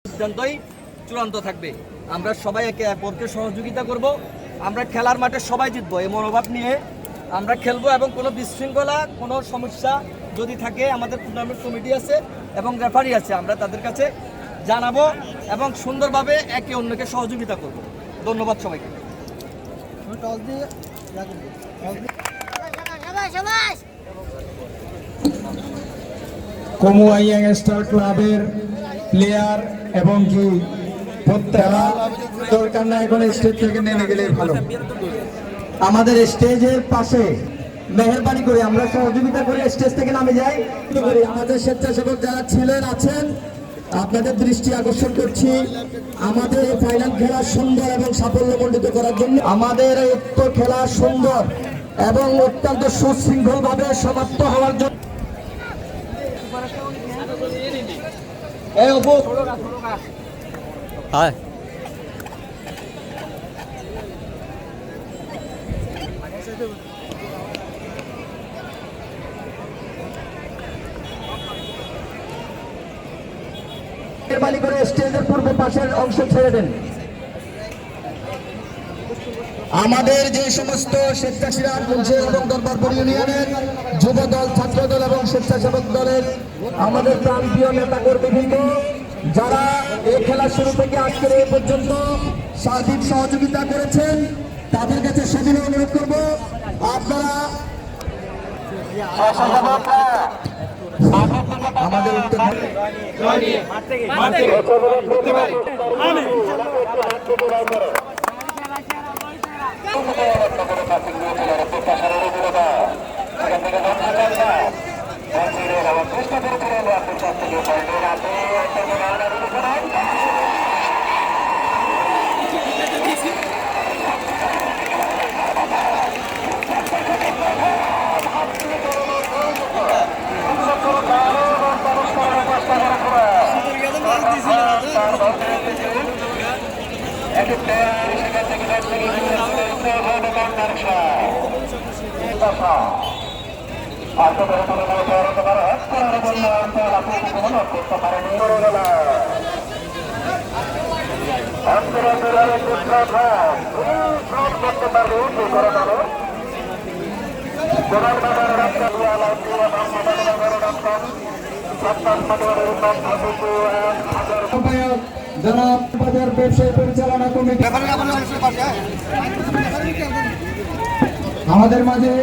সিদ্ধান্তই চূড়ান্ত থাকবে। আমরা সবাই একে অপরকে সহযোগিতা করব, আমরা খেলার মাঠে সবাই জিতবো এই মনোভাব নিয়ে আমরা খেলবো এবং কোনো বিশৃঙ্খলা কোনো সমস্যা যদি থাকে আমাদের টুর্নামেন্ট কমিটি আছে এবং রেফারি আছে, আমরা তাদের কাছে জানাবো এবং সুন্দরভাবে একে অন্যকে সহযোগিতা করব। ধন্যবাদ সবাইকে। কমুয়া ইয়াংস্টার ক্লাবের প্লেয়ার এবং কি প্রত্যেকটা দরকার না, এখন স্টেজ থেকে নেমে গেলে ভালো। আমাদের স্টেজের পাশে মেহেরবানি করে আমরা সহযোগিতা করে স্টেজ থেকে নামে যাই। আমাদের স্বেচ্ছাসেবক যারা ছিলেন আছেন আপনাদের দৃষ্টি আকর্ষণ করছি, আমাদের এই ফাইনাল খেলা সুন্দর এবং সাফল্যমণ্ডিত করার জন্য আমাদের এই খেলা সুন্দর এবং অত্যন্ত সুশৃঙ্খল ভাবে সমাপ্ত হওয়ার জন্য মেহেরবানি করে স্টেজের পূর্ব পাশের অংশ ছেড়ে দেন। আমাদের যে সমস্ত স্বেচ্ছাসেবক এবং দরবারপুর ইউনিয়নের যুব দল, ছাত্র দল এবং স্বেচ্ছাসেবক দলের আমাদের প্রান্তীয় নেতাকর্মীবৃন্দ যারা এই খেলা শুরু থেকে আজকের এই পর্যন্ত সার্বিক সহযোগিতা করেছেন তাদের কাছে সেদিন অনুরোধ করব আপনারা আমাদের জনাব বাজার ব্যবসায়ী পরিচালনা কমিটি আমাদের মাঝে